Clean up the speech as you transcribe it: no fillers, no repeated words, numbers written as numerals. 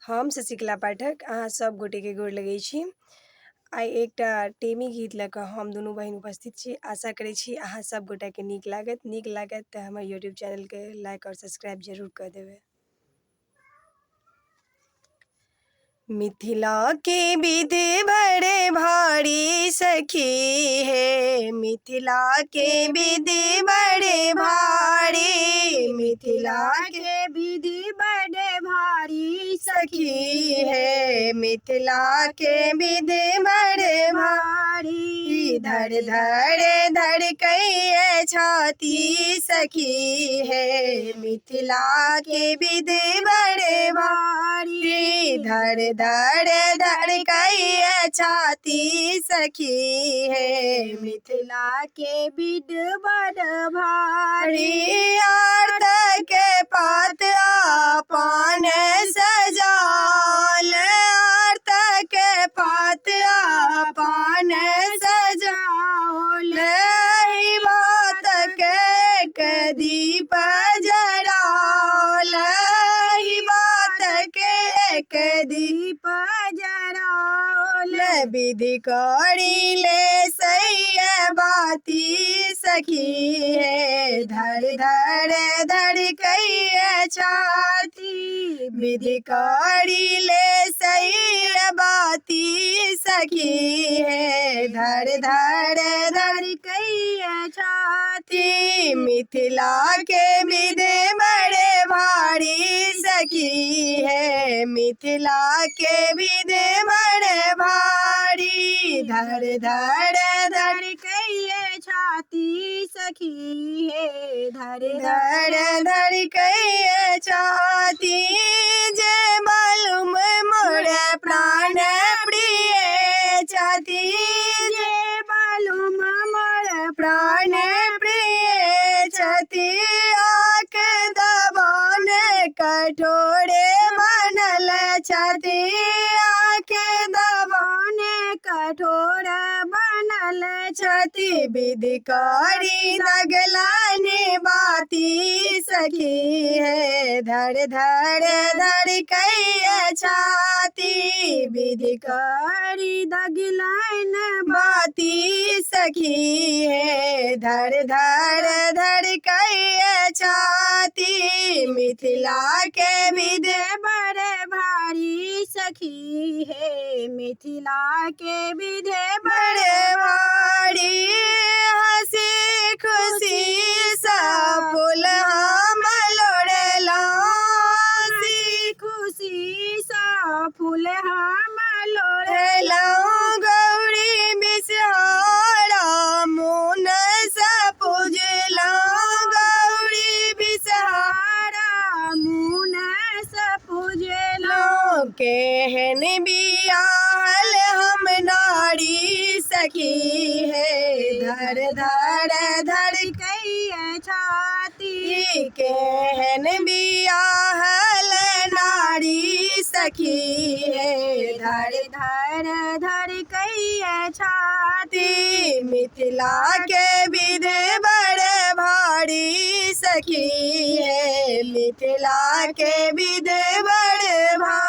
हम शशिकला पाठक अहाँ सब गोटे के गोर लगै छी। आइ एकटा टेमी गीत लऽ कऽ हम दुनू बहिन उपस्थित छी। आशा करै छी अहाँ सब गोटा के नीक लागत तऽ हमर यूट्यूब चैनल के लाइक और सब्सक्राइब जरूर कऽ देबै। मिथिला के विधि बड़े भारी सखी है, मिथिला के विधि बड़े भारी, मिथिला के विधि बड़े भारी सखी है, मिथिला के विधि बड़े भारी। धड़ धड़ धड़कैये छाती सखी है, मिथिला के विधि बड़े भारी। धड़ धड़ धड़कैये छाती सखी है, मिथिला के विधि बड़ भारी। आर्त के पात पान सजाल, आर्त के पात पान सजाल, बात के दीप जराल, बात के दीप जराल। विधि करी ले सैया बाती सखी है, धड़ धड़ धड़कैये छाती, विधि करी ले सैया बाती सखी है, धड़ धड़ धड़कैये छाती। मिथिला के विधि बड़े भारी सखी है, मिथिला के विधि बड़े भारी। धड़ धड़ धड़कैये छाती सखी है, धड़ धड़ धड़कैये छाती। जे मालूम मोर प्राण प्रिय छाती, जे मालूम मोर प्राण प्रिय छाती। आँख दबान कठोरे बनल छाती, आँख दबान कठोर बनल छाती। विधि करी लगलानी बाती सखी है, धड़ धड़ धड़कैये छाती, विधि करी दगलान बाती सखी है, धड़ धड़ धड़कैये छाती। मिथिला के विधि बड़े भारी सखी है, मिथिला के विधि बड़े भारी। हंसी खुशी सब फूल हम लोढ़ेला, हंसी खुशी सब फूल हम लोढ़ेला। गौरी बिसहारा मुन सा पूजला, गौरी बिसहारा मुन सा पूजला। केहन बियाहल हम नारी सखी है, धड़ धड़ धड़कैये छाती। केहन बियाहल नारी सखी है, धड़ धड़ धड़कैये छाती। मिथिला के विधि बड़े भारी सखी है, मिथिला के विधि बड़े भारी।